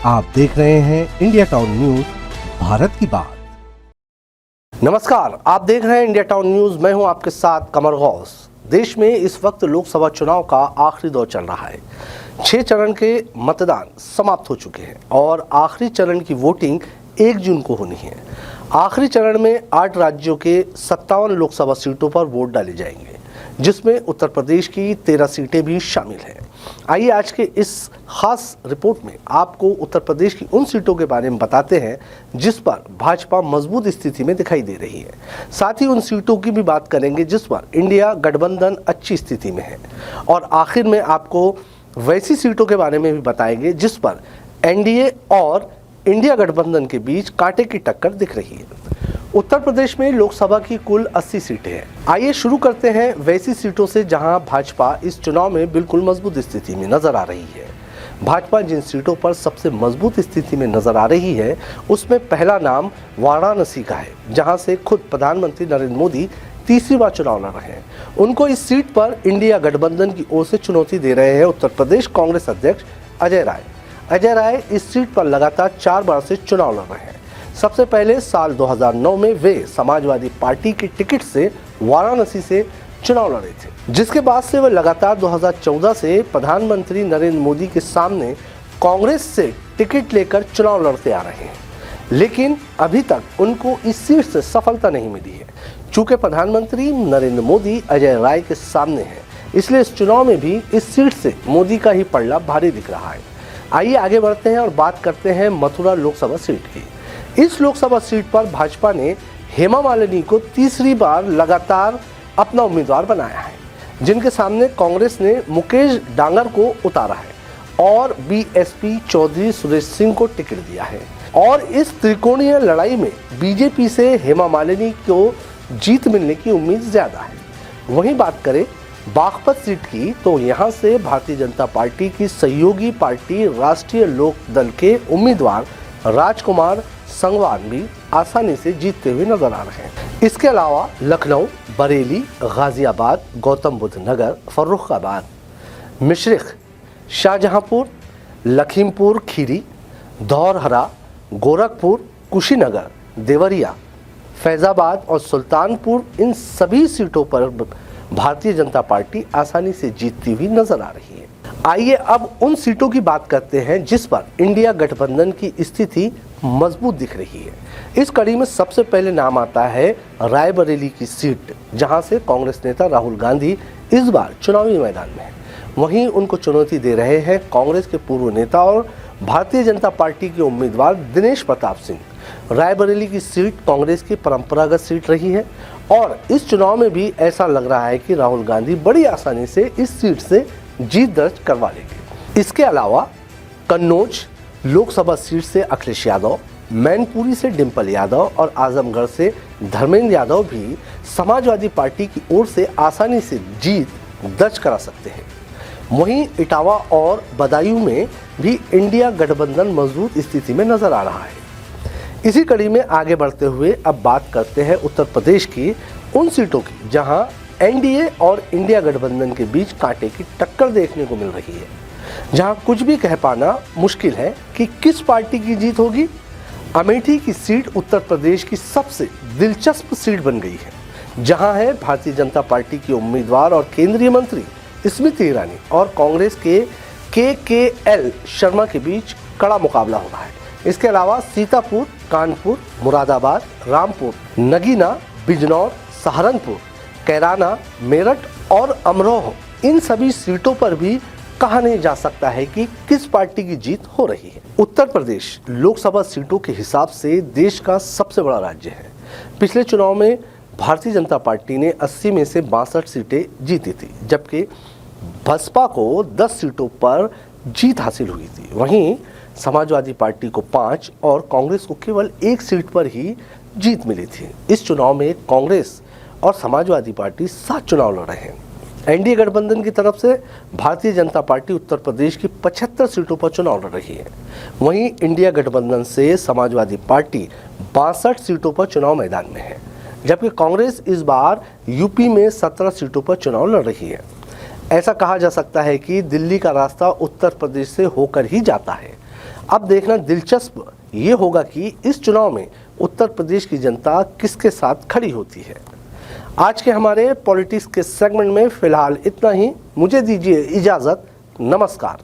आप देख रहे हैं इंडिया टाउन न्यूज, भारत की बात। नमस्कार, आप देख रहे हैं इंडिया टाउन न्यूज। मैं हूं आपके साथ कमर गौस। देश में इस वक्त लोकसभा चुनाव का आखिरी दौर चल रहा है। 6 चरण के मतदान समाप्त हो चुके हैं और आखिरी चरण की वोटिंग 1 जून को होनी है। आखिरी चरण में 8 राज्यों के 57 लोकसभा सीटों पर वोट डाले जाएंगे, जिसमें उत्तर प्रदेश की 13 सीटें भी शामिल हैं। आइए आज के इस खास रिपोर्ट में आपको उत्तर प्रदेश की उन सीटों के बारे में बताते हैं जिस पर भाजपा मजबूत स्थिति में दिखाई दे रही है। साथ ही उन सीटों की भी बात करेंगे जिस पर इंडिया गठबंधन अच्छी स्थिति में है। और आखिर में आपको वैसी सीटों के बारे में भी बताएंगे जिस पर एनडीए और इंडिया गठबंधन के बीच कांटे की टक्कर दिख रही है। उत्तर प्रदेश में लोकसभा की कुल 80 सीटें हैं। आइए शुरू करते हैं वैसी सीटों से जहां भाजपा इस चुनाव में बिल्कुल मजबूत स्थिति में नजर आ रही है। भाजपा जिन सीटों पर सबसे मजबूत स्थिति में नजर आ रही है उसमें पहला नाम वाराणसी का है, जहां से खुद प्रधानमंत्री नरेंद्र मोदी तीसरी बार चुनाव लड़ रहे हैं। उनको इस सीट पर इंडिया गठबंधन की ओर से चुनौती दे रहे हैं उत्तर प्रदेश कांग्रेस अध्यक्ष अजय राय। अजय राय इस सीट पर लगातार 4 बार से चुनाव लड़ रहे हैं। सबसे पहले साल 2009 में वे समाजवादी पार्टी के टिकट से वाराणसी से चुनाव लड़े थे, जिसके बाद से वे लगातार 2014 से प्रधानमंत्री नरेंद्र मोदी के सामने कांग्रेस से टिकट लेकर चुनाव लड़ते आ रहे हैं। लेकिन अभी तक उनको इस सीट से सफलता नहीं मिली है। चूंकि प्रधानमंत्री नरेंद्र मोदी अजय राय के सामने हैं, इसलिए इस चुनाव में भी इस सीट से मोदी का ही पलड़ा भारी दिख रहा है। आइए आगे बढ़ते हैं और बात करते हैं मथुरा लोकसभा सीट की। इस लोकसभा सीट पर भाजपा ने हेमा मालिनी को तीसरी बार लगातार अपना उम्मीदवार बनाया है, जिनके सामने कांग्रेस ने मुकेश डांगर को उतारा है और बीएसपी चौधरी सुरेश सिंह को टिकट दिया है। और इस त्रिकोणीय लड़ाई में बीजेपी से हेमा मालिनी को जीत मिलने की उम्मीद ज्यादा है। वहीं बात करें बागपत सीट की, तो यहां से भारतीय जनता पार्टी की सहयोगी पार्टी राष्ट्रीय लोक दल के उम्मीदवार राजकुमार संगवान भी आसानी से जीतते हुए नजर आ रहे हैं। इसके अलावा लखनऊ, बरेली, गाजियाबाद, गौतम बुद्ध नगर, फर्रुखाबाद, मिश्रिख, शाहजहांपुर, लखीमपुर खीरी, धौरहरा, गोरखपुर, कुशीनगर, देवरिया, फैजाबाद और सुल्तानपुर, इन सभी सीटों पर भारतीय जनता पार्टी आसानी से जीतती हुई नजर आ रही है। आइए अब उन सीटों की बात करते हैं जिस पर इंडिया गठबंधन की स्थिति मजबूत दिख रही है। इस कड़ी में सबसे पहले नाम आता है रायबरेली की सीट, जहां से कांग्रेस नेता राहुल गांधी इस बार चुनावी मैदान में है। वहीं उनको चुनौती दे रहे हैं कांग्रेस के पूर्व नेता और भारतीय जनता पार्टी के उम्मीदवार दिनेश प्रताप सिंह। रायबरेली की सीट कांग्रेस की परंपरागत सीट रही है और इस चुनाव में भी ऐसा लग रहा है कि राहुल गांधी बड़ी आसानी से इस सीट से जीत दर्ज करवा लेंगे। इसके अलावा कन्नौज लोकसभा सीट से अखिलेश यादव, मैनपुरी से डिंपल यादव और आजमगढ़ से धर्मेंद्र यादव भी समाजवादी पार्टी की ओर से आसानी से जीत दर्ज करा सकते हैं। वहीं इटावा और बदायूं में भी इंडिया गठबंधन मजबूत स्थिति में नजर आ रहा है। इसी कड़ी में आगे बढ़ते हुए अब बात करते हैं उत्तर प्रदेश की उन सीटों की जहां एनडीए और इंडिया गठबंधन के बीच कांटे की टक्कर देखने को मिल रही है, जहां कुछ भी कह पाना मुश्किल है कि किस पार्टी की जीत होगी। अमेठी की सीट उत्तर प्रदेश की सबसे दिलचस्प सीट बन गई है, जहां है भारतीय जनता पार्टी की उम्मीदवार और केंद्रीय मंत्री स्मृति ईरानी और कांग्रेस के एल शर्मा के बीच कड़ा मुकाबला हो रहा है। इसके अलावा सीतापुर, कानपुर, मुरादाबाद, रामपुर, नगीना, बिजनौर, सहारनपुर, कैराना, मेरठ और अमरोह, इन सभी सीटों पर भी कहा नहीं जा सकता है कि किस पार्टी की जीत हो रही है। उत्तर प्रदेश लोकसभा सीटों के हिसाब से देश का सबसे बड़ा राज्य है। पिछले चुनाव में भारतीय जनता पार्टी ने 80 में से 62 सीटें जीती थी, जबकि बसपा को 10 सीटों पर जीत हासिल हुई थी। वहीं समाजवादी पार्टी को 5 और कांग्रेस को केवल 1 सीट पर ही जीत मिली थी। इस चुनाव में कांग्रेस और समाजवादी पार्टी 7 चुनाव लड़ रहे हैं। एनडीए गठबंधन की तरफ से भारतीय जनता पार्टी उत्तर प्रदेश की 75 सीटों पर चुनाव लड़ रही है। वहीं इंडिया गठबंधन से समाजवादी पार्टी 62 सीटों पर चुनाव मैदान में है, जबकि कांग्रेस इस बार यूपी में 17 सीटों पर चुनाव लड़ रही है। ऐसा कहा जा सकता है कि दिल्ली का रास्ता उत्तर प्रदेश से होकर ही जाता है। अब देखना दिलचस्प ये होगा कि इस चुनाव में उत्तर प्रदेश की जनता किसके साथ खड़ी होती है। आज के हमारे पॉलिटिक्स के सेगमेंट में फिलहाल इतना ही। मुझे दीजिए इजाज़त। नमस्कार।